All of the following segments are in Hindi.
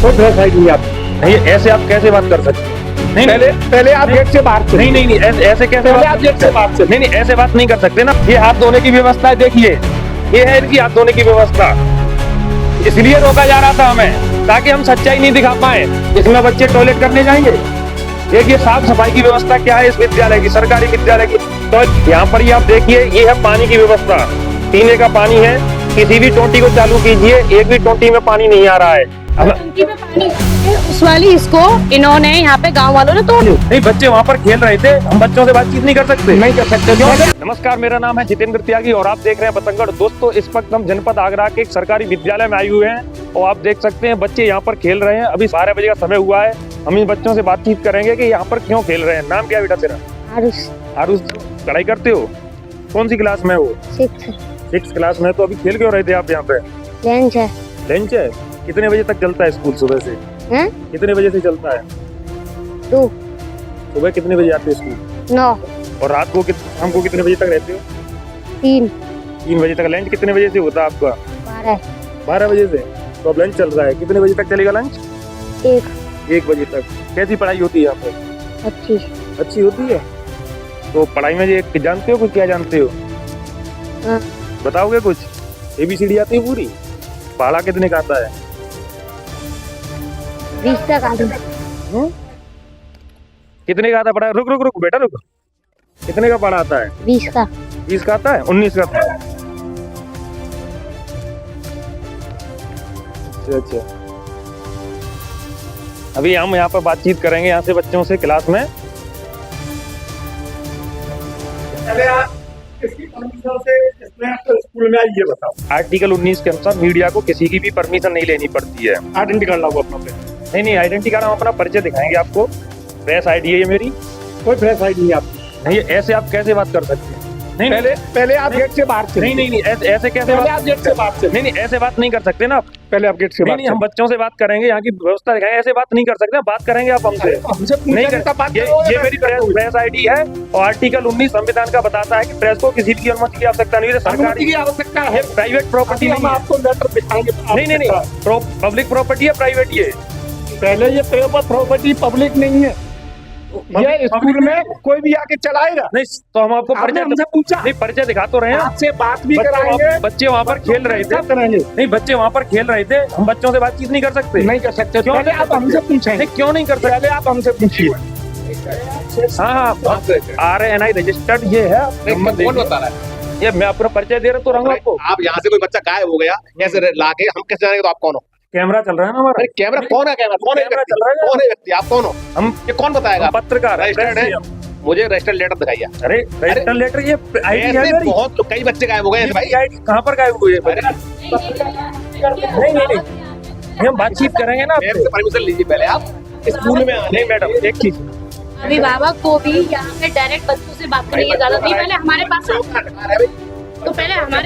कोई ड्रेस आईडी नहीं आपकी। नहीं, ऐसे आप कैसे बात कर सकते हैं? नहीं पहले आप गेट से बाहर चले। नहीं, ऐसे कैसे पहले बात आप गेट से बाहर चले। नहीं, ऐसे बात नहीं कर सकते ना। ये हाथ धोने की व्यवस्था है, देखिए ये है इनकी हाथ धोने की व्यवस्था। इसलिए रोका जा रहा था हमें, ताकि हम सच्चाई नहीं दिखा पाए। इसमें बच्चे टॉयलेट करने जाएंगे। देखिए साफ सफाई की व्यवस्था क्या है इस विद्यालय की, सरकारी विद्यालय की। तो यहाँ पर ही आप देखिए, ये है पानी की व्यवस्था, पीने का पानी है। किसी भी टोटी को चालू कीजिए, एक भी टोटी में पानी नहीं आ रहा है। टंकी में पानी उस वाली इसको इन्होंने यहाँ पे गांव वालों ने तोड़ दी। नहीं, बच्चे वहाँ पर खेल रहे थे, हम बच्चों से बातचीत नहीं कर सकते। नहीं कर सकते क्यों? नमस्कार, मेरा नाम है जितेंद्र त्यागी और आप देख रहे हैं बतंगड़। दोस्तों, इस वक्त हम जनपद आगरा के एक सरकारी विद्यालय में आए हुए हैं और आप देख सकते हैं बच्चे यहाँ पर खेल रहे हैं। अभी 12 बजे का समय हुआ है। हम इन बच्चों से बातचीत करेंगे कि यहाँ पर क्यों खेल रहे हैं। नाम क्या है बेटा तेरा? आरुष। आरुष, पढ़ाई करते हो? कौन सी क्लास में हो? 6 क्लास में। तो अभी खेल क्यों रहे थे आप यहाँ पे? लंच है। लंच है? कितने बजे तक चलता है स्कूल सुबह से? हैं? कितने बजे से चलता है? 2 सुबह कितने बजे आते हो स्कूल? 9 और रात को शाम को कितने बजे तक रहते हो? 3 बजे तक। लंच कितने बजे से होता है आपका? 12 बजे से। तो अब लंच चल रहा है, कितने बजे तक चलेगा लंच? 1 बजे तक। कैसी पढ़ाई होती है यहाँ पे? अच्छी होती है। तो पढ़ाई में ये जानते हो कुछ, क्या जानते हो? हाँ। बताओगे कुछ? ABCD आती है पूरी? पढ़ा कितने का आता है? 20 तक आती है। कितने का आता है पढ़ा? रुक बेटा रुक। कितने का पढ़ा आता है? 20 का। 20 का आता है? 19 का आता है? अच्छा। अभी हम यहाँ पर बातचीत करेंगे यहाँ से बच्चों से क्लास में। पहले आप किसकी परमिशन से इसमें स्कूल में आइए बताओ। आर्टिकल 19 के अनुसार मीडिया को किसी की भी परमिशन नहीं लेनी पड़ती है। आइडेंटिटी कार्ड लाओ अपना पे। नहीं, आइडेंटिटी कार्ड हम अपना परिचय दिखाएंगे आपको। प्रेस आईडी है ये मेरी। कोई ड्रेस आईडी नहीं आपकी। नहीं, ऐसे आप कैसे बात कर सकते हैं? नहीं, पहले आप गेट से बाहर चले। नहीं, ऐसे कैसे पहले बात? आप गेट से बाहर चले। नहीं, ऐसे बात नहीं कर सकते ना आप। पहले आप गेट से बाहर नहीं, हम बच्चों से बात करेंगे, यहाँ की व्यवस्था दिखाएंगे। ऐसे बात नहीं कर सकते, बात करेंगे आप हमसे। हमसे नहीं पूछेंगे तब बात ये करोगे। मेरी प्रेस आईडी है और आर्टिकल 19 संविधान का बताता है कि प्रेस को किसी की अनुमति की आवश्यकता नहीं है। अनुमति सरकारी की आवश्यकता है। प्राइवेट प्रॉपर्टी हम नहीं है। आपको लेटर दिखाएंगे। नहीं, पब्लिक प्रॉपर्टी है, प्राइवेट ये? पहले ये पेपर प्रॉपर्टी पब्लिक नहीं है। ये स्कूल में कोई भी आके चलाएगा। नहीं, तो हम आपको आपने परिचय हमसे पूछा। नहीं, परिचय दिखा तो रहे हैं। आपसे बात भी कराएंगे। बच्चे वहाँ पर खेल रहे थे। सब कराएंगे। नहीं, बच्चे वहाँ पर खेल रहे थे, हम बच्चों से बातचीत नहीं कर सकते। नहीं कर सकते। क्यों? पहले आप हमसे पूछें। नहीं, क्यों नहीं कर सकते? पहले आप हमसे पूछिए। हाँ, RNI रजिस्टर्ड ये है नंबर। कौन बता रहा है? ये मैं अपना परिचय दे रहा तो रहूँ आपको। आप यहाँ से कोई बच्चा गायब हो गया ऐसे लाके हम कैसे जानेंगे तो आप कौन हो? कैमरा चल रहा है ना हमारा। अरे कैमरा कौन है? कैमरा कौन है? कैमरा चल रहा है। कौन है व्यक्ति? आप कौन हो? हम ये कौन बताएगा? पत्रकार है, रजिस्टर्ड है। प्रेस है। मुझे रजिस्टर्ड लेटर दिखाइए। अरे रजिस्टर लेटर, ये आईडी है ऐसे मेरी। बहुत कई बच्चे गायब हो गए हैं भाई। ये आईडी कहाँ पर गायब हुई है? अरे नहीं, हम बातचीत करेंगे ना मेरे आपसे। से परमिशन लीजिए पहले आप स्कूल में आने। नहीं मैडम, एक चीज, अभिभावक को भी यहाँ पे डायरेक्ट बच्चों से बात करने की इजाजत नहीं। पहले हमारे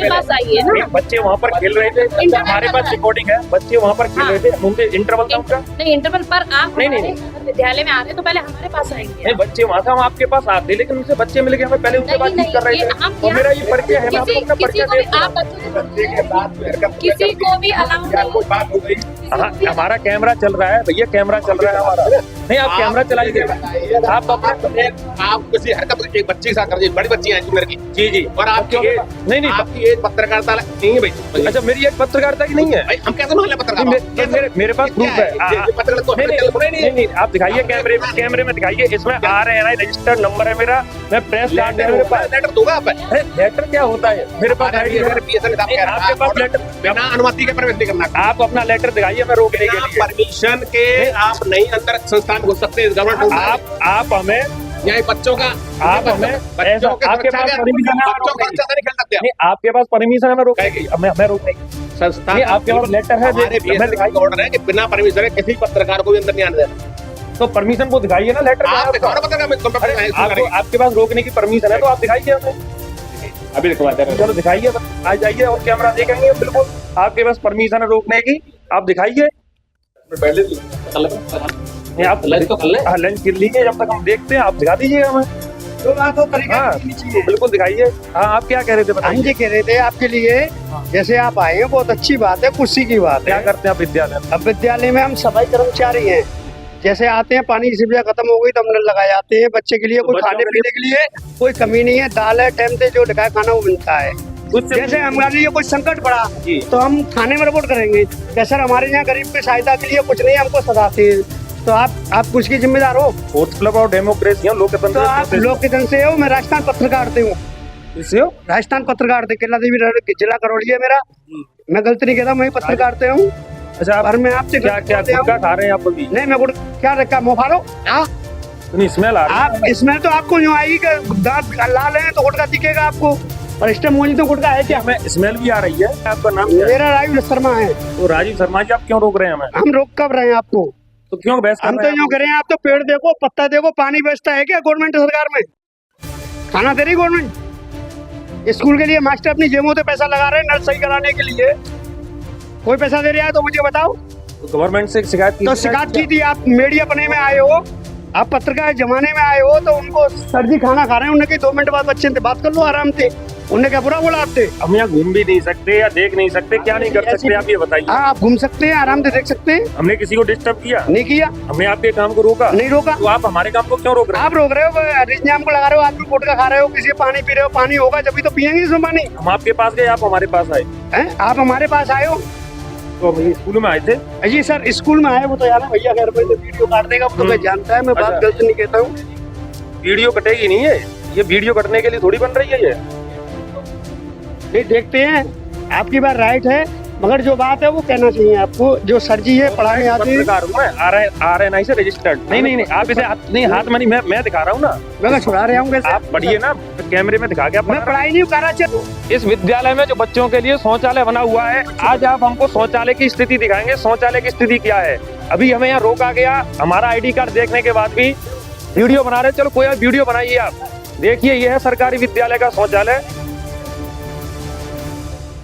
पास आइए ना। बच्चे वहाँ पर खेल रहे थे, हमारे पास रिकॉर्डिंग है। बच्चे वहाँ पर खेल रहे थे, उनके इंटरवल था उनका। नहीं, इंटरवल पर आप नहीं। हमारे विद्यालय में आ रहे तो पहले हमारे पास आएंगे। नहीं, बच्चे वहाँ था, हम आपके पास आते, लेकिन उनसे बच्चे मिल गए, हमें पहले उनसे बातचीत कर रहे थे। और मेरा ये परिचय है, मैं आपको अपना परिचय दे रहा हूँ। किसी को भी अलाउ कोई बात हो गई। हाँ, हमारा कैमरा चल रहा है भैया, कैमरा चल रहा है हमारा। नहीं, आप कैमरा चलाइए। आप अपना आप किसी हरकत एक बच्चे के साथ कर दीजिए। बड़ी बच्ची है मेरे की। जी। और आपकी एज नहीं, आपकी एज पत्रकारिता नहीं है भाई। अच्छा, मेरी एक पत्रकारिता की नहीं है भाई हम कैसे मान लें पत्रकार? मेरे पास प्रूफ है। नहीं, आप दिखाइए कैमरे में दिखाइए। इसमें RNI रजिस्टर्ड नंबर है मेरा। मैं प्रेस कार्ड है मेरे पास। लेटर दूंगा आप? लेटर क्या होता है? मेरे पास आईडी है। आपके पास लेटर? बिना अनुमति के प्रवेश नहीं करना। आप अपना लेटर दिखाइए, मैं रोकने के लिए। परमिशन के आप नहीं अंदर संस्थान घुस सकते हैं। गवर्नमेंट आप हमें यहाँ बच्चों का आप हमें बच्चों के आपके पास परमिशन है? बच्चों का अच्छा से नहीं खेल सकते नहीं, आपके पास परमिशन है, मैं रोकेगी। मैं रोकने संस्थान। नहीं, आपके पास लेटर है? हमारे मैं दिखाई ऑर्डर है कि बिना परमिशन के किसी पत्रकार को भी अंदर नहीं आने देना। तो परमिशन को दिखाइए ना, लेटर। आप दिखाओ ना पत्रकार। आपके पास रोकने की परमिशन है तो आप दिखाइए हमें। अभी दिखवाते हैं। चलो दिखाइए, आ जाइए और कैमरा देखेंगे। बिल्कुल आपके पास परमिशन है रोकने की, आप दिखाइए। पहले आप लंच तो कर ले। लंच कर लीजिए, जब तक हम देखते हैं आप दिखा दीजिए हमें। तो बात तो तरीका हाँ, नहीं चाहिए। बिल्कुल दिखाइए। हाँ, आप क्या कह रहे थे हम बताइए। ये कह रहे थे आपके लिए, जैसे आप आए हैं बहुत अच्छी बात है, खुशी की बात क्या है। करते हैं आप विद्यालय में? अब विद्यालय में हम सफाई कर्मचारी हैं। जैसे आते हैं पानी की सुविधा खत्म हो गई तो हम नल लगाए जाते हैं बच्चे के लिए, कोई बच्चों खाने के लिए- पीने के लिए कोई कमी नहीं है। दाल है टाइम से, जो लिखा है खाना वो मिलता है। उससे जैसे हमारे लिए कोई संकट पड़ा जी। तो हम थाने में रिपोर्ट करेंगे कि सर हमारे यहाँ गरीब की सहायता के लिए कुछ नहीं, हमको सताते हैं। तो आप कुछ की जिम्मेदार हो। स्पोर्ट्स क्लब और डेमोक्रेसी तो आप लोकतंत्र से हो, मैं राजस्थान पत्रकार से हूँ। इससे हो? राजस्थान पत्रकार थे, केला देवी जिला करौली है मेरा। मैं गलती नहीं कहता, मैं पत्रकार से हूँ। अच्छा, आप पर मैं आपसे क्या क्या गलती गुटखा हूँ। खा रहे हैं आप अभी? नहीं मैं गुड़ क्या रखा मुँह फाड़ो। नहीं, स्मेल आ रही है। आप इसमें तो आपको यूँ आएगी कि दांत लाल है तो गुटका दिखेगा आपको, और इस टाइम मुझे तो गुटका है क्या। हमें स्मेल भी आ रही है। आपका नाम क्या है? मेरा राजीव शर्मा है। तो राजीव शर्मा जी, आप क्यों रोक रहे हैं हमें? हम रोक कब रहे हैं आपको? तो क्यों बहस कर हम तो रहे हैं यूँ आप? करें, आप तो पेड़ देखो, पत्ता देखो, पानी बेचता है क्या गवर्नमेंट सरकार में? खाना दे रही गवर्नमेंट? स्कूल के लिए मास्टर अपनी जेबों से पैसा लगा रहे हैं नल सही कराने के लिए। कोई पैसा दे रहा है तो मुझे बताओ। तो गवर्नमेंट से शिकायत की? तो शिकायत की थी, आप मीडिया बने में आए हो, आप पत्रकार जमाने में आए हो, तो उनको सर जी खाना खा रहे हैं, उन्हें 2 मिनट बाद बच्चे से बात कर लो आराम से। उन्हें क्या बुरा बोला आपसे? हम यहाँ घूम भी नहीं सकते या देख नहीं सकते, क्या नहीं कर सकते आप ये बताइए। हाँ आप घूम सकते हैं, आराम से देख सकते हैं। हमने किसी को डिस्टर्ब किया? नहीं किया, हमने आपके काम को रोका? नहीं रोका। तो आप हमारे काम को क्यों रोक रहे हैं? आप रोक रहे हो, रिजनाम को लगा रहे हो, आप गुटखा खा रहे हो, किसी पानी पी रहे हो, पानी होगा जब भी तो पियेंगे इसमें पानी। हम आपके पास गए, आप हमारे पास आए। हैं? आप हमारे पास आए हो? तो हम स्कूल में आए थे। जी सर, स्कूल में आए वो तो यार भैया घर पे तो वीडियो काट देगा, वो तो मैं जानता है, मैं बात अच्छा। गलत नहीं कहता हूँ। वीडियो कटेगी नहीं है, ये वीडियो कटने के लिए थोड़ी बन रही है ये। नहीं देखते हैं, आपकी बात राइट है, मगर जो बात है वो कहना चाहिए आपको। जो सर जी है पढ़ाने आते हैं, पत्रकार हूँ मैं, RNI से रजिस्टर्ड। नहीं, आप इसे नहीं हाथ में नहीं, मैं दिखा रहा हूँ ना। मैं छुड़ा रहा हूँ कैसे? आप पढ़िए ना, कैमरे में दिखा के आप मैं पढ़ाई नहीं करा चाहता। इस विद्यालय में जो बच्चों के लिए शौचालय बना हुआ है, आज आप हमको शौचालय की स्थिति दिखाएंगे। शौचालय की स्थिति क्या है? अभी हमें यहाँ रोका गया, हमारा ID कार्ड देखने के बाद भी वीडियो बना रहे। चलो कोई वीडियो बनाइए आप, देखिए ये है सरकारी विद्यालय का शौचालय।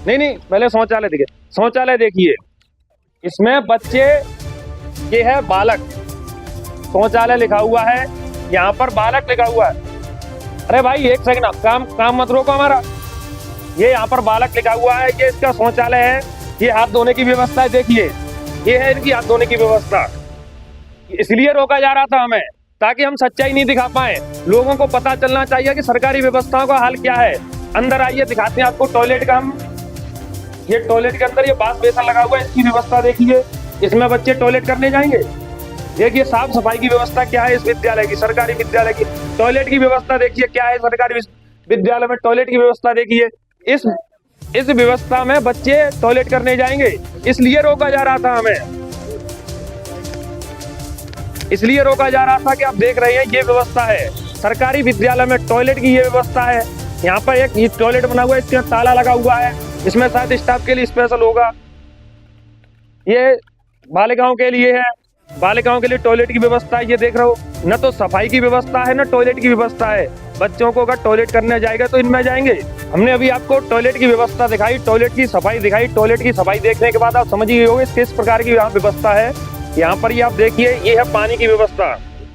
नहीं, पहले शौचालय देखिए, शौचालय देखिए, इसमें बच्चे, ये है बालक, शौचालय लिखा हुआ है, यहाँ पर बालक लिखा हुआ है। अरे भाई एक सेकंड, काम मत रोको हमारा। ये यहाँ पर बालक लिखा हुआ है, ये इसका शौचालय है। ये हाथ धोने की व्यवस्था है, देखिए ये है इनकी हाथ धोने की व्यवस्था। इसलिए रोका जा रहा था हमें, ताकि हम सच्चाई नहीं दिखा पाए। लोगों को पता चलना चाहिए कि सरकारी व्यवस्थाओं का हाल क्या है। अंदर आइए, दिखाते हैं आपको टॉयलेट का हम। ये टॉयलेट के अंदर ये बाथ बेसन लगा हुआ है, इसकी व्यवस्था देखिए। इसमें बच्चे टॉयलेट करने जाएंगे। देखिए साफ सफाई की व्यवस्था क्या है इस विद्यालय की, सरकारी विद्यालय की। टॉयलेट की व्यवस्था देखिए क्या है सरकारी विद्यालय में, टॉयलेट की व्यवस्था देखिए। इस व्यवस्था में बच्चे टॉयलेट करने जाएंगे, इसलिए रोका जा रहा था हमें। इसलिए रोका जा रहा था कि आप देख रहे हैं ये व्यवस्था है सरकारी विद्यालय में, टॉयलेट की ये व्यवस्था है। यहाँ पर एक टॉयलेट बना हुआ है, इसके ताला लगा हुआ है, इसमें शायद स्टाफ के लिए स्पेशल होगा। ये बालिकाओं के लिए है, बालिकाओं के लिए टॉयलेट की व्यवस्था है। ये देख रहे हो, न तो सफाई की व्यवस्था है न टॉयलेट की व्यवस्था है। बच्चों को अगर टॉयलेट करने जाएगा तो इनमें जाएंगे। हमने अभी आपको टॉयलेट की व्यवस्था दिखाई, टॉयलेट की सफाई दिखाई। टॉयलेट की सफाई देखने के बाद आप समझ ही होंगे किस प्रकार की यहाँ व्यवस्था है। यहाँ पर ये आप देखिए, ये है पानी की व्यवस्था,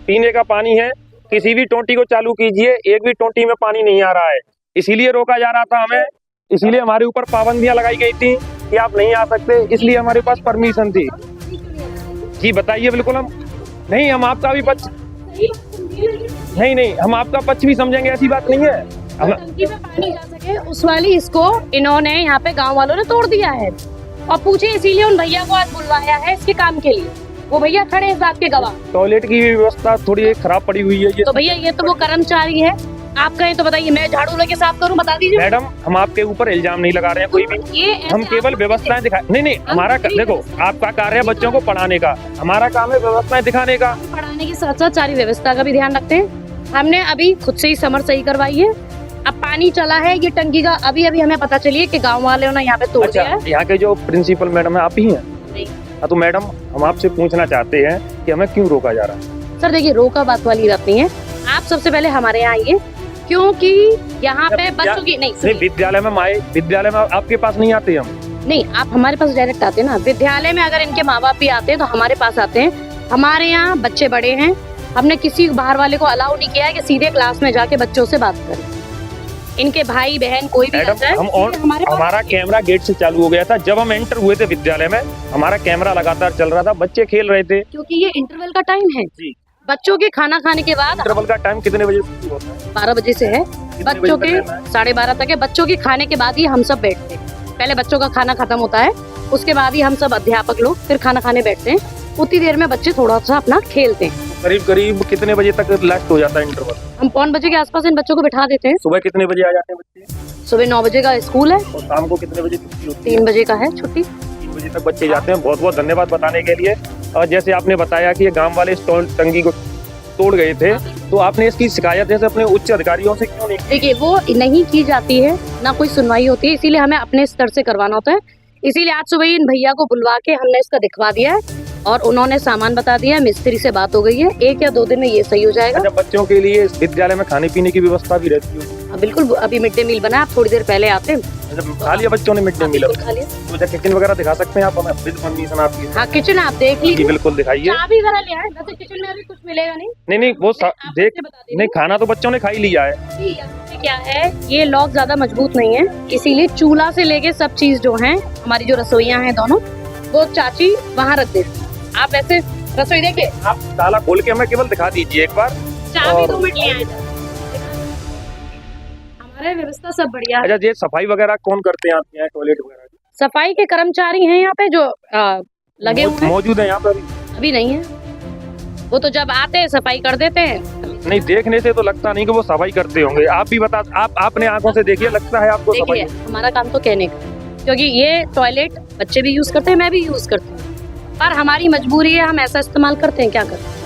पीने का पानी है। किसी भी टोंटी को चालू कीजिए, एक भी टोंटी में पानी नहीं आ रहा है। इसीलिए रोका जा रहा था हमें, इसीलिए हमारे ऊपर पाबंदियां लगाई गई थी कि आप नहीं आ सकते, इसलिए हमारे पास परमिशन थी। जी बताइए। बिल्कुल हम आपका भी पक्ष नहीं, हम आपका पक्ष भी समझेंगे, ऐसी बात नहीं है। टंकी में पानी जा सके उस वाली इसको इन्होंने यहाँ पे गांव वालों ने तोड़ दिया है। और पूछे, इसीलिए उन भैया को आज बुलवाया है इसके काम के लिए। वो भैया खड़े हैं इस बात के गवाह। टॉयलेट की व्यवस्था थोड़ी खराब पड़ी हुई है ये। तो भैया ये तो वो कर्मचारी है, आप कहें तो बताइए, मैं झाड़ू लेके साफ करूं? बता दीजिए मैडम, हम आपके ऊपर इल्जाम नहीं लगा रहे हैं कोई भी। ये ऐसे हम केवल आप- व्यवस्थाएं दिखा नहीं, हमारा देखो, आपका कार्य है बच्चों को पढ़ाने का, हमारा काम है व्यवस्थाएं दिखाने का। पढ़ाने के साथ साथ सारी व्यवस्था का भी ध्यान रखते हैं। हमने अभी खुद से ही समर सही करवाई है। अब पानी चला है ये टंकी का, अभी हमें पता चली है कि गांव वालों ने यहाँ पे तोड़ अच्छा, दिया है। यहाँ के जो प्रिंसिपल मैडम है आप ही हैं? नहीं। तो मैडम, हम आपसे पूछना चाहते हैं कि हमें क्यों रोका जा रहा है? सर देखिए, रोका बात वाली बात नहीं है। आप सबसे पहले हमारे यहाँ आइए, क्योंकि यहाँ पे बच्चों की नहीं विद्यालय में विद्यालय में आपके पास नहीं आते हम? नहीं, आप हमारे पास डायरेक्ट आते हैं ना। विद्यालय में अगर इनके माँ बाप भी आते हैं तो हमारे पास आते हैं। हमारे यहाँ बच्चे बड़े हैं, हमने किसी बाहर वाले को अलाउ नहीं किया है कि सीधे क्लास में जाके बच्चों से बात करें। इनके भाई बहन कोई भी मैडम रहता है, हम और हमारे पास हमारा कैमरा गेट से चालू हो गया था। जब हम एंटर हुए थे विद्यालय में, हमारा कैमरा लगातार चल रहा था, बच्चे खेल रहे थे। क्योंकि ये इंटरवल का टाइम है जी। बच्चों के खाना खाने के बाद। इंटरवल का टाइम कितने बजे से शुरू होता है? 12 बजे से है, बच्चों बजे के तक रहना है? 12:30 तक है। बच्चों के खाने के बाद ही हम सब बैठते हैं। पहले बच्चों का खाना खत्म होता है, उसके बाद ही हम सब अध्यापक लोग फिर खाना खाने बैठते हैं। उतनी देर में बच्चे थोड़ा सा अपना खेलते हैं। करीब करीब कितने बजे तक लास्ट हो जाता है इंटरवल? हम 5 बजे के आसपास इन बच्चों को बिठा देते हैं। सुबह कितने बजे आ जाते हैं बच्चे? सुबह 9 बजे का स्कूल है और शाम को कितने बजे छुट्टी होती है? 3 बजे का है छुट्टी। 3 बजे तक बच्चे जाते हैं। बहुत बहुत धन्यवाद बताने के लिए। और जैसे आपने बताया कि ये गांव वाले स्टॉल टंगी को तोड़ गए थे, तो आपने इसकी शिकायत जैसे अपने उच्च अधिकारियों से क्यों नहीं की? देखिए वो नहीं की जाती है, ना कोई सुनवाई होती है, इसीलिए हमें अपने स्तर से करवाना होता है। इसीलिए आज सुबह इन भैया को बुलवा के हमने इसका दिखवा दिया है और उन्होंने सामान बता दिया है। मिस्त्री से बात हो गई है, 1 या 2 दिन में ये सही हो जाएगा। अच्छा, बच्चों के लिए इस विद्यालय में खाने पीने की व्यवस्था भी रहती है? बिल्कुल, अभी मिड डे मील बना है, आप थोड़ी देर पहले आते हैं। अच्छा, खा लिया बच्चों ने मिड डे मील? बिल्कुल खा लिया। तो अच्छा, किचन वगैरह दिखा सकते हैं आप हमें विद परमिशन आपकी? हाँ किचन आप देख जी लीजिए। बिल्कुल दिखाइए। चाबी जरा ले आए, वैसे किचन में अभी कुछ मिलेगा नहीं। नहीं वो आप देख, मुझे बता दीजिए। नहीं खाना तो बच्चों ने खा ही लिया है। जी, इसमें क्या है, ये लॉक ज्यादा मजबूत नहीं है, इसीलिए चूल्हा से लेके सब चीज जो है, हमारी जो रसोइयाँ हैं दोनों, वो चाची वहाँ रख देती हैं। आप ऐसे रसोई देखिए, आप ताला खोल के हमें केवल दिखा दीजिए एक बार। चाबी और- 2 मिनट ले आए। हमारे व्यवस्था सब बढ़िया है। अच्छा, ये सफाई वगैरह कौन करते हैं आपके यहाँ, टॉयलेट वगैरह की? सफाई के कर्मचारी हैं यहाँ पे जो लगे हुए हैं। मौजूद है यहाँ पर? अभी नहीं है, वो तो जब आते हैं सफाई कर देते हैं। नहीं, देखने से तो लगता नहीं कि वो सफाई करते होंगे। आप भी बता, आपने आंखों से देखिए, लगता है आपको देखिए सफाई? हमारा काम तो कहने का, क्योंकि ये टॉयलेट बच्चे भी यूज करते हैं, मैं भी यूज करती हूँ, पर हमारी मजबूरी है, हम ऐसा इस्तेमाल करते हैं, क्या करते हैं।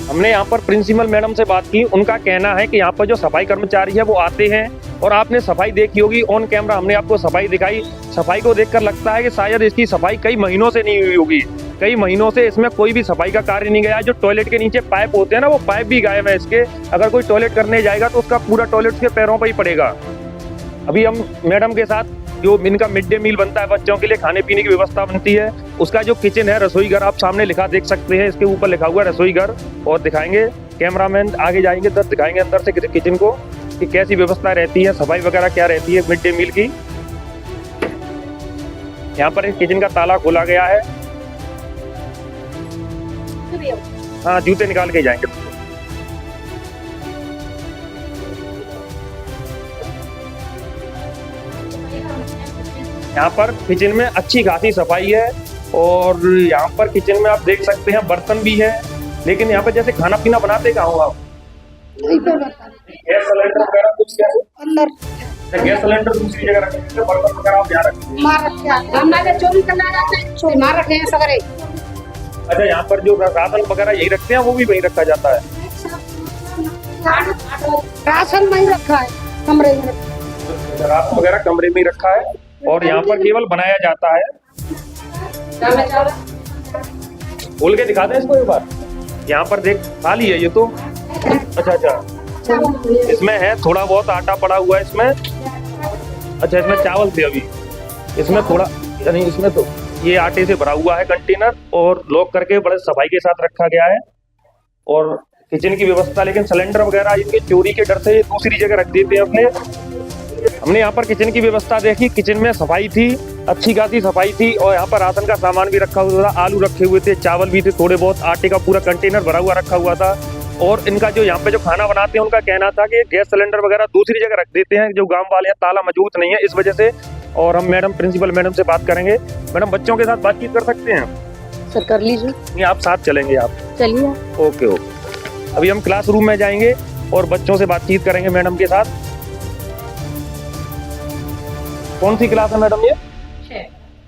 हमने यहाँ पर प्रिंसिपल मैडम से बात की। उनका कहना है कि यहाँ पर जो सफाई कर्मचारी है वो आते हैं और आपने सफाई देखी होगी ऑन कैमरा, हमने आपको सफाई दिखाई। सफाई को देखकर लगता है कि शायद इसकी सफाई कई महीनों से नहीं हुई होगी। कई महीनों से इसमें कोई भी सफाई का कार्य नहीं गया। जो टॉयलेट के नीचे पाइप होते हैं ना, वो पाइप भी गायब है इसके। अगर कोई टॉयलेट करने जाएगा तो उसका पूरा टॉयलेट उसके पैरों पर ही पड़ेगा। अभी हम मैडम के साथ जो इनका मिड डे मील बनता है, बच्चों के लिए खाने पीने की व्यवस्था बनती है, उसका जो किचन है, रसोई घर, आप सामने लिखा देख सकते हैं, इसके ऊपर लिखा हुआ है रसोई घर। और दिखाएंगे, कैमरामैन आगे जाएंगे तब दिखाएंगे अंदर से किचन को कि कैसी व्यवस्था रहती है, सफाई वगैरह क्या रहती है मिड डे मील की। यहाँ पर एक किचन का ताला खोला गया है। हाँ, जूते निकाल के जाएंगे। यहाँ पर किचन में अच्छी खासी सफाई है और यहाँ पर किचन में आप देख सकते हैं बर्तन भी है। लेकिन यहाँ पर जैसे खाना पीना बनाते कहाँ हो आप? गैस सिलेंडर वगैरह कुछ कैसे अंदर गैस सिलेंडर दूसरी जगह रखते हैं, बर्तन वगैरह आप यहाँ रखते हैं? मार रखे हैं। हमारे चोरी करना जाते हैं, मार रखे हैं सगरे। अच्छा, यहाँ पर जो राशन वगैरह यही रखते हैं, वो भी वही रखा जाता है? राशन नहीं रखा है कमरे में। राशन वगैरह कमरे में ही रखा है और यहाँ पर केवल बनाया जाता है। खोल के दिखा दें इसको एक बार। यहाँ पर देख, खाली है ये तो। अच्छा, इसमें है थोड़ा बहुत आटा पड़ा हुआ है इसमें। अच्छा, इसमें चावल थे अभी, इसमें थोड़ा, यानी इसमें तो ये आटे से भरा हुआ है कंटेनर और लॉक करके बड़े सफाई के साथ रखा गया है। और किचन की व्यवस्था, लेकिन सिलेंडर वगैरह इनके चोरी के डर से ये दूसरी जगह रख देते हैं अपने। हमने यहाँ पर किचन की व्यवस्था देखी, किचन में सफाई थी, अच्छी खासी सफाई थी और यहाँ पर राशन का सामान भी रखा हुआ था, आलू रखे हुए थे, चावल भी थे, थोड़े बहुत आटे का पूरा कंटेनर भरा हुआ रखा हुआ था। और इनका जो यहाँ पे जो खाना बनाते हैं, उनका कहना था कि गैस सिलेंडर वगैरह दूसरी जगह रख देते हैं, जो गांव वाले हैं, ताला मजबूत नहीं है इस वजह से। और हम मैडम प्रिंसिपल मैडम से बात करेंगे। मैडम, बच्चों के साथ बातचीत कर सकते हैं? सर कर लीजिए। नहीं, आप साथ चलेंगे आप? चलिए। ओके। अभी हम क्लासरूम में जाएंगे और बच्चों से बातचीत करेंगे मैडम के साथ। कौन सी क्लास है मैडम ये?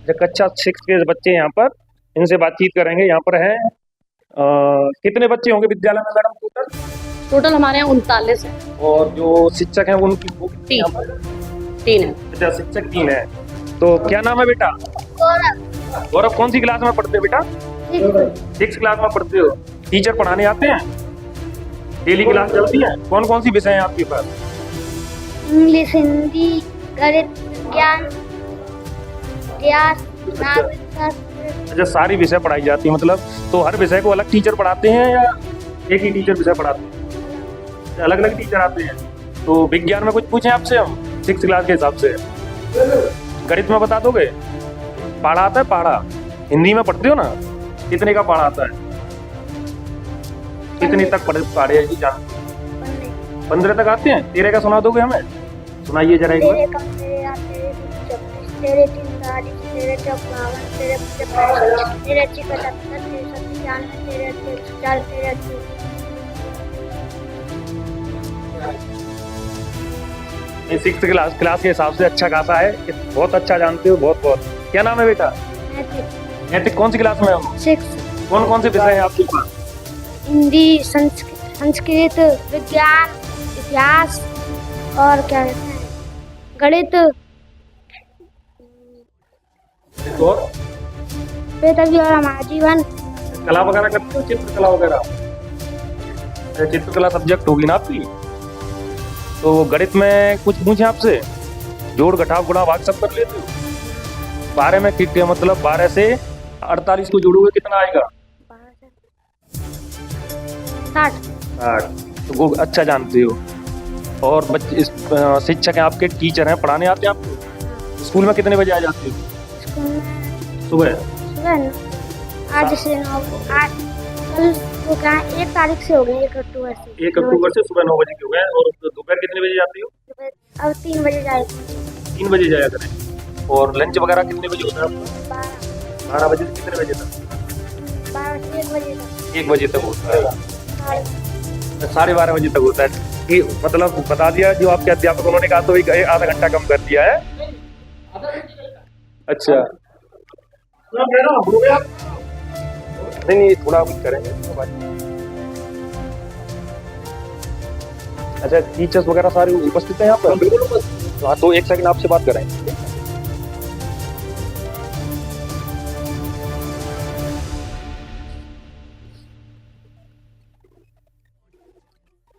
जो कक्षा 6 के बच्चे यहाँ पर, इनसे बातचीत करेंगे। यहाँ पर हैं कितने बच्चे होंगे विद्यालय में मैडम टोटल हमारे यहाँ 39 है। और जो शिक्षक हैं उनकी वो कितने यहाँ पर? 3 है। अच्छा, शिक्षक 3 है। तो क्या नाम है बेटा? गौरव। कौन सी क्लास में पढ़ते हो बेटा? 6 क्लास में पढ़ते हो। टीचर पढ़ाने आते हैं? डेली क्लास चलती है? कौन कौन सी विषय हैं आपके पास? इंग्लिश, हिंदी, गणित, विज्ञान, इतिहास, नागरिक शास्त्र। अच्छा, सारी विषय पढ़ाई जाती है मतलब। तो हर विषय को अलग टीचर पढ़ाते हैं या एक ही टीचर विषय पढ़ाते हैं, अलग अलग टीचर आते हैं। तो विज्ञान में कुछ पूछें आपसे हम 6th क्लास के हिसाब से, गणित में बता दोगे? पढ़ा आता है? पढ़ा हिंदी में पढ़ते हो ना, कितने का पढ़ा आता है? कितने तक पढ़े हैं जी जान? 15 तक आते हैं। 13 का सुना दोगे हमें? सुनाइए जरा एक बार। तेरे कम तेरे आठ तेरे तीन चौबीस तेरे तीन 40 तेरे 54 तेरे 55 तेरे 76 तेरे 97 तेरे 104 तेरे 80 ये 6th क्लास के हिसाब से अच्छा खासा है, ये बहुत अच्छा जानते हो, बहुत बहुत। क्या नाम है बेटा? नैतिक कौन सी क्लास में हो? 6 कौन कौन से विषय हैं आपके पास? हिंदी संस्कृत विज्ञान इतिहास और क्या कहते हैं गणित और वेदव्य और हमारा जीवन कला वगैरह करते हो? चित्रकला वगैरह? चित्रकला सब्जेक्ट होगी ना आपकी। तो गणित में कुछ पूछे आपसे? जोड़ घटाव गुणा भाग सब कर लेते हो? 12 में कितने, मतलब 12 से 48 को जोड़ोगे कितना आएगा? 60 तो वो अच्छा जानते हो। और बच्चे शिक्षक हैं आपके, टीचर हैं, पढ़ाने आते हैं आपको? स्कूल में कितने बजे आ जाते हो? स्कूल में सुबह? सुबह आज से 9 आज कल को क्या 1 तारीख से हो गई 1 अक्टूबर से 1 अक्टूबर से सुबह 9 बजे के हो गए। और दोपहर कितने बजे जाती हो? अब 3 बजे जाएगी 3 बजे जाया करें। और लंच वगैरह कितने बजे होता है आपका? 12 बजे से कितने बजे तक? 12 से 1 बजे तक 1 बजे तक होता है, 12:30 बजे तक होता है। कि मतलब बता दिया जो आपके अध्यापक उन्होंने कहा, तो एक आधा घंटा कम कर दिया है। अच्छा, नहीं थोड़ा कुछ करेंगे। अच्छा, टीचर्स वगैरह सारे उपस्थित हैं यहाँ पर? बिल्कुल उपस्थित। हाँ, तो 1 सेकंड आपसे बात करें।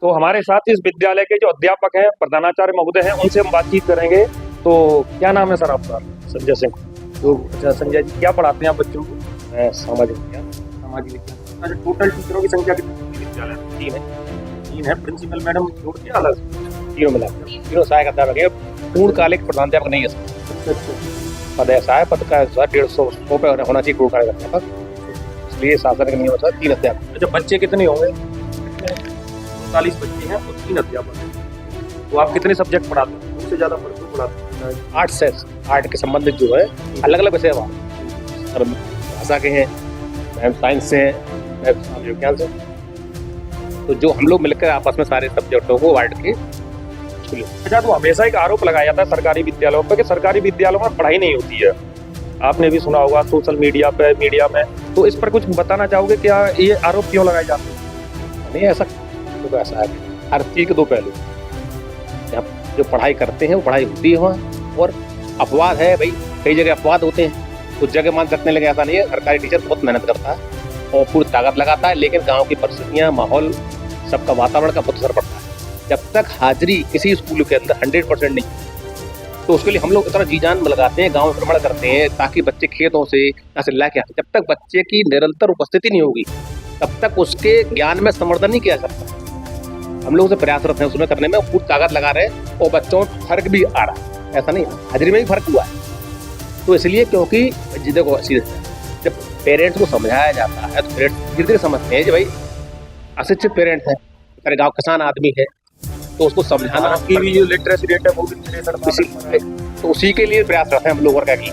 तो हमारे साथ इस विद्यालय के जो अध्यापक हैं, प्रधानाचार्य महोदय हैं, उनसे हम बातचीत करेंगे। तो क्या नाम है सर आपका? संजय सिंह। तो अच्छा संजय जी, क्या पढ़ाते हैं आप बच्चों को? सामाजिक विज्ञान। सामाजिक विज्ञान। अच्छा, टोटल टीचरों की संख्या कितनी विद्यालय? 3 है। प्रिंसिपल मैडम जोड़ के अलग? तीनों मिला, तीनों सहायक अध्यापक है, पूर्णकालिक प्रधानाध्यापक नहीं है। पद ऐसा है, पद का 150 पे होना चाहिए पूर्णकालिक अध्यापक, इसलिए शासन का नियम है 3 अध्यापक। अच्छा, बच्चे कितने होंगे? 40 बच्चे हैं और 3 अध्यापक हैं। तो आप कितने सब्जेक्ट पढ़ाते हैं? उससे ज़्यादा पढ़ाते हैं? 8 से 8 के संबंधित जो है अलग अलग विषय है, भाषा के हैं, मैम साइंस से हैं, मैम समाज विज्ञान से। तो जो हम लोग मिलकर आपस में सारे सब्जेक्टों को बांट के। अच्छा, तो हमेशा एक आरोप लगाया जाता है सरकारी विद्यालयों पर कि सरकारी विद्यालयों में पढ़ाई नहीं होती है। आपने भी सुना होगा सोशल मीडिया पे, मीडिया में। तो इस पर कुछ बताना चाहोगे, क्या ये आरोप क्यों लगाए जाते हैं? नहीं, ऐसा तो ऐसा है, हर चीज के 2 पहलू। जो पढ़ाई करते हैं वो पढ़ाई होती है वहाँ, और अपवाद है भाई, कई जगह अपवाद होते हैं, कुछ जगह मान सकने लगे। ऐसा नहीं है, सरकारी टीचर बहुत मेहनत करता है और पूरी ताकत लगाता है, लेकिन गांव की परिस्थितियाँ, माहौल, सबका वातावरण का बहुत असर पड़ता है। जब तक हाजिरी किसी स्कूल के अंदर 100% नहीं, तो उसके लिए हम लोग इतना जी जान लगाते हैं, गाँव भ्रमण करते हैं, ताकि बच्चे खेतों से यहाँ से लाके आते। जब तक बच्चे की निरंतर उपस्थिति नहीं होगी, तब तक उसके ज्ञान में संवर्धन नहीं किया जाता। हम लोग से प्रयासरत हैं उसमें करने में, पूरी ताकत लगा रहे हैं, और बच्चों में फर्क भी आ रहा है। ऐसा नहीं, हाजिरी में भी फर्क हुआ है। तो इसलिए, क्योंकि देखो जब पेरेंट्स को समझाया जाता है, तो पेरेंट्स धीरे धीरे समझते हैं कि भाई अशिक्षित पेरेंट्स है, अरे गाँव किसान आदमी है, तो उसको समझाना की भी जो लिटरेसी रेट है वो भी, तो उसी के लिए प्रयासरत है हम लोग वर्ग की।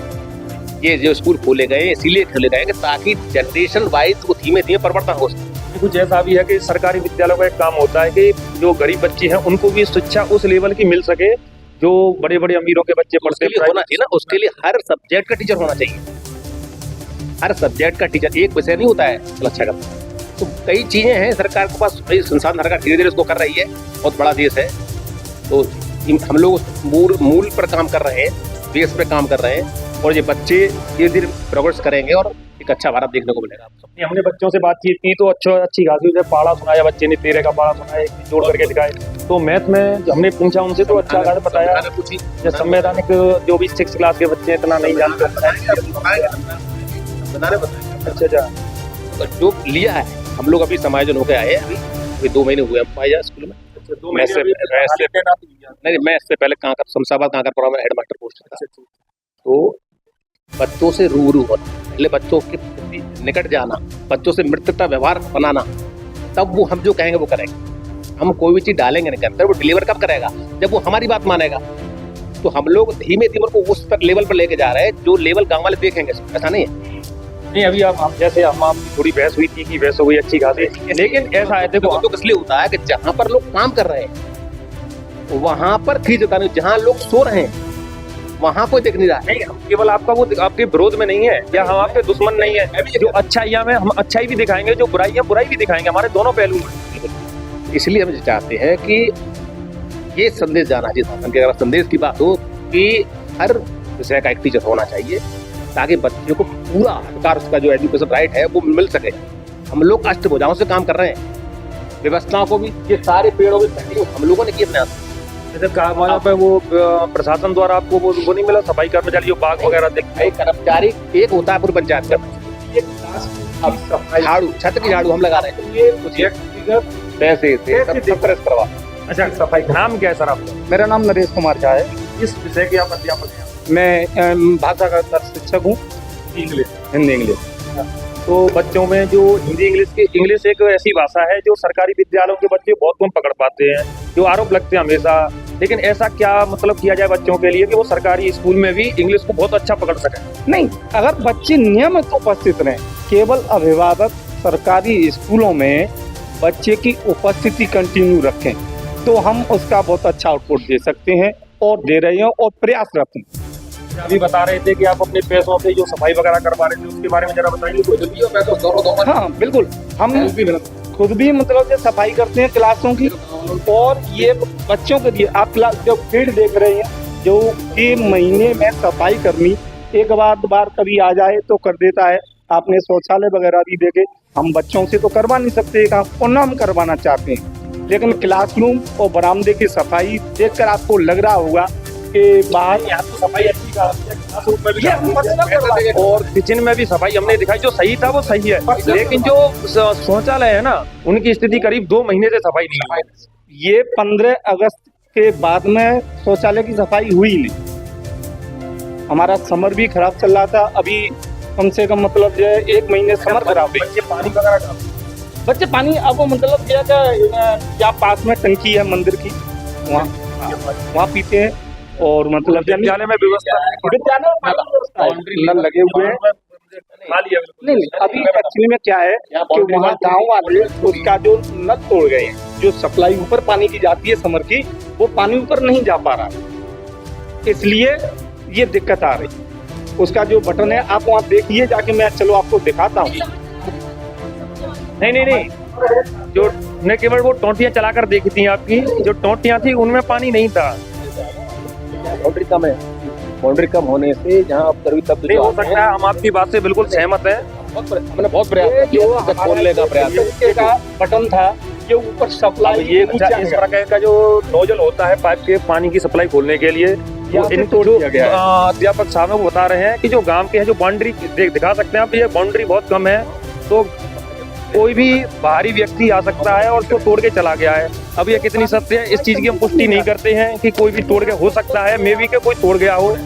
ये जो स्कूल खोले गए इसीलिए खोले गए कि ताकि जनरेशन वाइज वो धीमे धीमे परिवर्तन हो सके। कुछ ऐसा भी है कि सरकारी विद्यालयों का एक काम होता है कि जो गरीब बच्चे हैं उनको भी शिक्षा उस लेवल की मिल सके जो बड़े बड़े अमीरों के बच्चे पढ़ते हैं। होना चाहिए ना, उसके लिए हर सब्जेक्ट का टीचर होना चाहिए। हर सब्जेक्ट का टीचर, एक विषय नहीं होता है अच्छा का। तो कई चीजें हैं सरकार के पास, कई संसाधन सरकार धीरे धीरे उसको कर रही है, बहुत बड़ा देश है। तो हम लोग मूल पर काम कर रहे हैं, बेस पे काम कर रहे हैं, और ये बच्चे धीरे धीरे प्रोग्रेस करेंगे और एक अच्छा भारत देखने को मिलेगा। हमने बच्चों से बातचीत की तो अच्छी खासी से पढ़ा सुनाया, बच्चे ने 13 का पढ़ा सुनाया, जोड़ करके दिखाए। तो मैथ में जो हमने पूछा उनसे तो अच्छा खासा बताया। जो संवैधानिक जो भी 6th क्लास के बच्चे इतना नहीं जानते। अच्छा, जो लिया है हम लोग अभी समायोजन होकर आए हैं, अभी 2 महीने हुए हम पाए स्कूल में। 2 महीने नहीं, मैं इससे पहले कांकर शमशाबाद कांकरपुरा में हेडमास्टर पोस्ट था। तो बच्चों से रूबरू होना, पहले बच्चों के प्रति निकट जाना, बच्चों से मित्रता व्यवहार बनाना, तब वो हम जो कहेंगे वो करेंगे। हम कोई भी चीज डालेंगे नहीं अंदर, वो डिलीवर कब करेगा? जब वो हमारी बात मानेगा। तो हम लोग धीमे धीमे को उस पर लेवल पर लेके जा रहे हैं जो लेवल गांव वाले देखेंगे, ऐसा नहीं है। नहीं, अभी आप जैसे हम आपकी थोड़ी बहस हुई थी कि बहस हो गई अच्छी खासी, लेकिन ऐसा है देखो तो इसलिए होता है कि जहां पर लोग काम कर रहे हैं वहां पर खींच होता नहीं, जहां लोग सो रहे हैं वहां कोई देख नहीं रहा है। नहीं, हम केवल आपका वो आपके विरोध में नहीं है या हम आपके दुश्मन नहीं है। जो अच्छाइयां में हम अच्छाई भी दिखाएंगे, जो बुराइयां बुराई भी दिखाएंगे, हमारे दोनों पहलू हैं। इसलिए हम चाहते हैं कि ये संदेश जाना चाहिए शासन के। अगर संदेश की बात हो कि हर विषय का एक टीचर होना चाहिए ताकि बच्चों को पूरा अधिकार, उसका जो एजुकेशन राइट है वो मिल सके। हम लोग अष्टभुजाओं से काम कर रहे हैं, व्यवस्थाओं को भी, ये सारे पेड़ों में हम लोगों ने किए प्रयास। जैसे वहाँ पे वो प्रशासन द्वारा आपको वो नहीं मिला, सफाई कर्मचारी जो बाग वगैरह देखते हैं, कर्मचारी एक होता है पूरी पंचायत का। अब झाड़ू, छत की झाड़ू हम लगा रहे हैं, ये कुछ पैसे से सब प्रेस करवा। अच्छा, सफाई नाम क्या है सर आपका? मेरा नाम नरेश कुमार झा है। इस विषय के आप अध्यापक हैं? मैं भाषा का शिक्षक हूँ, इंग्लिश, हिंदी इंग्लिश। तो बच्चों में जो हिंदी इंग्लिश एक ऐसी भाषा है जो सरकारी विद्यालयों के बच्चे बहुत कम पकड़ पाते हैं, जो आरोप लगते हैं हमेशा। लेकिन ऐसा क्या मतलब किया जाए बच्चों के लिए कि वो सरकारी स्कूल में भी इंग्लिश को बहुत अच्छा पकड़ सकें? नहीं, अगर बच्चे नियमित उपस्थित रहें, केवल अभिभावक सरकारी स्कूलों में बच्चे की उपस्थिति कंटिन्यू रखें, तो हम उसका बहुत अच्छा आउटपुट दे सकते हैं और दे रहे हैं और प्रयासरत हैं। अभी बता रहे थे कि आप अपने पैसों से जो सफाई वगैरह करवा रहे थे, उसके बारे में जरा बताइए। हाँ बिल्कुल, हम खुद भी मतलब जो सफाई करते हैं क्लासों की, और ये बच्चों के लिए आप जो फील्ड देख रहे हैं, जो कि महीने में सफाई करनी एक बार कभी आ जाए तो कर देता है। आपने शौचालय वगैरह भी देखे, हम बच्चों से तो करवा नहीं सकते काम, और ना हम करवाना चाहते हैं, लेकिन क्लासरूम और बरामदे की सफाई देखकर आपको लग रहा होगा कि बाहर यहाँ तो सफाई अच्छी भी, और किचन में भी सफाई हमने दिखाई, जो सही था वो सही है, लेकिन जो शौचालय है ना, उनकी स्थिति करीब 2 महीने से सफाई नहीं हुई। ये 15 अगस्त के बाद में शौचालय की सफाई हुई नहीं। हमारा समर भी खराब चल रहा था, अभी कम से कम मतलब जो 1 महीने समर खराब है। बच्चे पानी वगैरह, बच्चे पानी अब मतलब क्या पास में टंकी है मंदिर की, वहाँ पीते हैं। और मतलब विद्यालय में व्यवस्था, नल लगे हुए हैं। नहीं, अभी एक्चुअली में क्या है कि वहाँ गाँव वाले उसका जो नल तोड़ गए हैं, जो सप्लाई ऊपर पानी की जाती है समर की, वो पानी ऊपर नहीं जा पा रहा है, इसलिए ये दिक्कत आ रही। उसका जो बटन है आप वहाँ देखिए जाके, मैं चलो आपको दिखाता हूँ। नहीं, जो ने केवल वो टोंटियां चलाकर देखी थी आपकी, जो टोंटियां थी उनमें पानी नहीं था। बाउंड्री कम है, बाउंड्री कम होने से जहाँ तब नहीं हो सकता है, हम आपकी बात से बिल्कुल सहमत हैं। हमने बहुत प्रयास किया, खोलने का प्रयास का बटन था ये ऊपर सप्लाई, ये इस प्रकार का जो नोजल होता है पाइप के पानी की सप्लाई खोलने के लिए, वो इनको जो अध्यापक साहब वो बता रहे हैं कि जो गांव के हैं, जो बाउंड्री दिखा सकते हैं आप, ये बाउंड्री बहुत कम है, तो कोई भी बाहरी व्यक्ति आ सकता है और उसको तोड़ के चला गया है। अब ये कितनी सत्य है इस चीज की हम पुष्टि नहीं करते हैं कि कोई भी तोड़ के, हो सकता है मे बी के कोई तोड़ गया हो,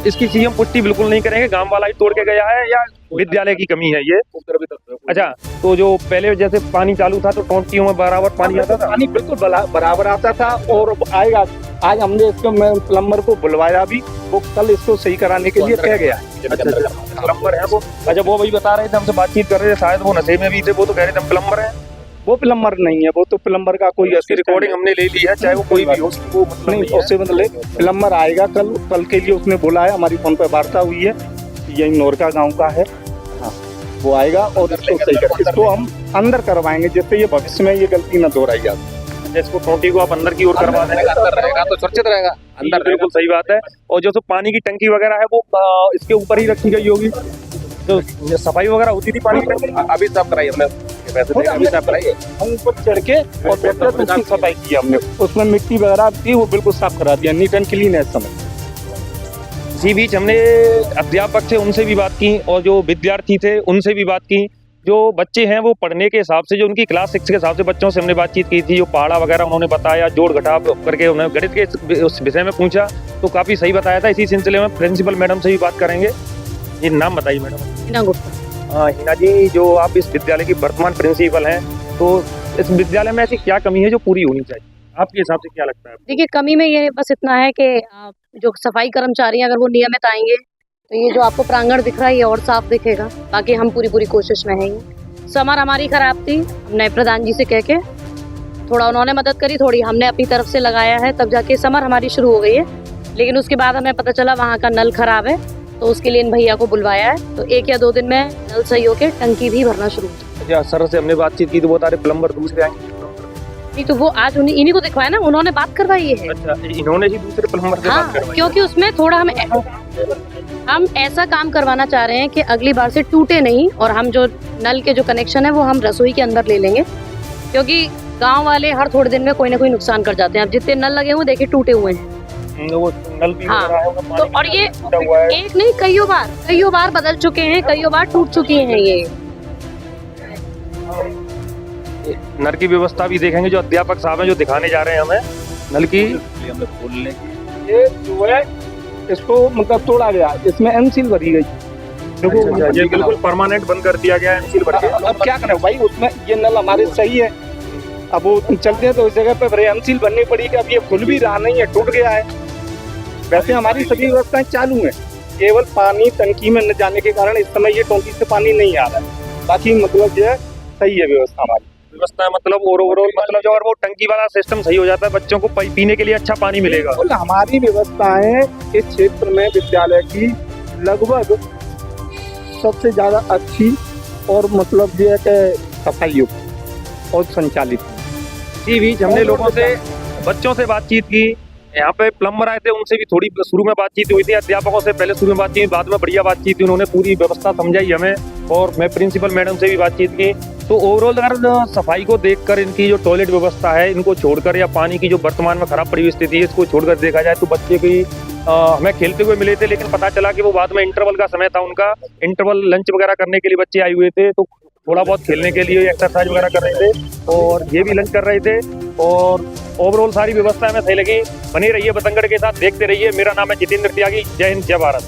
इसकी चीज हम पुष्टि बिल्कुल नहीं करेंगे, गांव वाला ही तोड़ के गया है या विद्यालय की कमी है ये। अच्छा, तो जो पहले जैसे पानी चालू था तो टोंटियों में बराबर पानी आता था? पानी बिल्कुल बराबर आता था और आएगा। आज हमने इसको प्लम्बर को बुलवाया भी, वो कल इसको सही कराने के लिए कह गया। प्लम्बर है वो? अच्छा, वो वही बता रहे थे, हमसे बातचीत कर रहे थे, शायद वो नशे में भी थे, वो तो कह रहे थे हम प्लम्बर है। वो प्लम्बर नहीं है, वो तो प्लम्बर का कोई उसकी रिकॉर्डिंग हमने ले ली है, चाहे वो कोई भी हो, वो मतलब नहीं, उससे मतलब प्लम्बर आएगा कल के लिए उसने बोला है, हमारी फोन पर वार्ता हुई है, यही नोरका गांव का है। हाँ, वो आएगा और इसको सही कर, इसको हम अंदर करवाएंगे जिससे ये भविष्य में ये गलती न दोहराई जाए। इसको टोंटी को आप अंदर की ओर करवा देंगे, अंदर रहेगा तो सुरक्षित रहेगा, अंदर बिल्कुल सही बात है। और जो पानी की टंकी वगैरह है वो इसके ऊपर ही रखी गई होगी, तो सफाई वगैरह होती थी पानी की? अभी साफ कराई हमने, अभी साफ कराई है, हम ऊपर चढ़ के और उसकी सफाई की हमने, उसमें मिट्टी वगैरह थी वो बिल्कुल साफ करा दिया, नीट एंड क्लीन है इस समय। इसी बीच हमने अध्यापक थे उनसे भी बात की और जो विद्यार्थी थे उनसे भी बात की, जो बच्चे हैं वो पढ़ने के हिसाब से, जो उनकी क्लास 6 के हिसाब से बच्चों से हमने बातचीत की थी, जो पहाड़ा वगैरह उन्होंने बताया, जोड़ घटाव करके उन्होंने गणित के उस विषय में पूछा तो काफ़ी सही बताया था। इसी सिलसिले में प्रिंसिपल मैडम से भी बात करेंगे। ये नाम बताइए मैडम। हिना गुप्ता। हिना जी, जो आप इस विद्यालय की वर्तमान प्रिंसिपल हैं, तो इस विद्यालय में ऐसी क्या कमी है जो पूरी होनी चाहिए, आपके हिसाब से क्या लगता है? देखिए, कमी में ये बस इतना है कि जो सफाई कर्मचारी हैं अगर वो नियमित आएंगे तो ये जो आपको प्रांगण दिख रहा है ये और साफ दिखेगा। बाकी हम पूरी कोशिश में हैं। समर हमारी खराब थी, हमने प्रधान जी से कह के थोड़ा उन्होंने मदद करी, थोड़ी हमने अपनी तरफ से लगाया है, तब जाके समर हमारी शुरू हो गई है। लेकिन उसके बाद हमें पता चला वहाँ का नल खराब है, तो उसके लिए इन भैया को बुलवाया है। तो 1 या 2 दिन में नल सही होके टंकी भी भरना शुरू हो। अच्छा, सर से हमने बातचीत की तो वो तारे प्लम्बर दूसरे आएंगे। नहीं तो वो आज इन्हीं को दिखवाया ना, उन्होंने बात करवाई है। अच्छा, इन्होंने ही दूसरे प्लम्बर से बात हाँ, करवाई। क्योंकि उसमें थोड़ा हम ऐसा काम करवाना चाह रहे हैं कि अगली बार से टूटे नहीं, और हम जो नल के जो कनेक्शन है वो हम रसोई के अंदर ले लेंगे, क्योंकि गांव वाले हर थोड़े दिन में कोई ना कोई नुकसान कर जाते हैं। अब जितने नल लगे हुए देखिए टूटे हुए हैं। वो नल भी हाँ, हो रहा है, वो पानी तो और ये टूटा हुआ है। एक नहीं कईयों बार बदल चुके हैं, कईयों बार टूट चुकी हैं ये। नल की व्यवस्था भी देखेंगे, जो अध्यापक साहब हैं जो दिखाने जा रहे हैं हमें नल की। ये जो है इसको मतलब तोड़ा गया, इसमें एमसील भरी गई। अच्छा, ये बिल्कुल परमानेंट बंद कर दिया गया है सील भर के। अब क्या करें भाई, उसमें ये नल हमारे सही है, अब वो चलते हैं तो उस जगह पे एमसील बननी पड़ी कि अब ये खुल भी रहा नहीं है, टूट गया है। वैसे हमारी सभी व्यवस्थाएं चालू हैं, केवल पानी टंकी में न जाने के कारण इस समय ये टंकी से पानी नहीं आ रहा है। बाकी मतलब ये सही है व्यवस्था हमारी। व्यवस्था मतलब ओवरऑल मतलब जो, और वो टंकी वाला सिस्टम सही हो जाता है, बच्चों को पीने के लिए अच्छा पानी मिलेगा। बिल्कुल, हमारी व्यवस्थाएं इस क्षेत्र में विद्यालय की लगभग सबसे ज्यादा अच्छी और मतलब ये है कि सफाई युक्त और संचालित। इसी बीच हमने लोगों से, बच्चों से बातचीत की। यहाँ पे प्लम्बर आए थे, उनसे भी थोड़ी शुरू में बातचीत हुई थी। अध्यापकों से पहले शुरू में बातचीत हुई, बाद में बढ़िया बातचीत हुई, उन्होंने पूरी व्यवस्था समझाई हमें, और मैं प्रिंसिपल मैडम से भी बातचीत की। तो ओवरऑल अगर सफाई को देखकर, इनकी जो टॉयलेट व्यवस्था है इनको छोड़कर, या पानी की जो वर्तमान में खराब पड़ी हुई स्थिति है इसको छोड़कर देखा जाए तो बच्चे की हमें खेलते हुए मिले थे, लेकिन पता चला कि वो बाद में इंटरवल का समय था उनका, इंटरवल लंच वगैरह करने के लिए बच्चे आए हुए थे, तो थोड़ा बहुत खेलने के लिए एक्सरसाइज वगैरह कर रहे थे, और ये भी लंच कर रहे थे। और ओवरऑल सारी व्यवस्था हमें सही लगी। बनी रहिए बतंगड़ के साथ, देखते रहिए। मेरा नाम है जितेंद्र त्यागी। जय हिंद, जय भारत।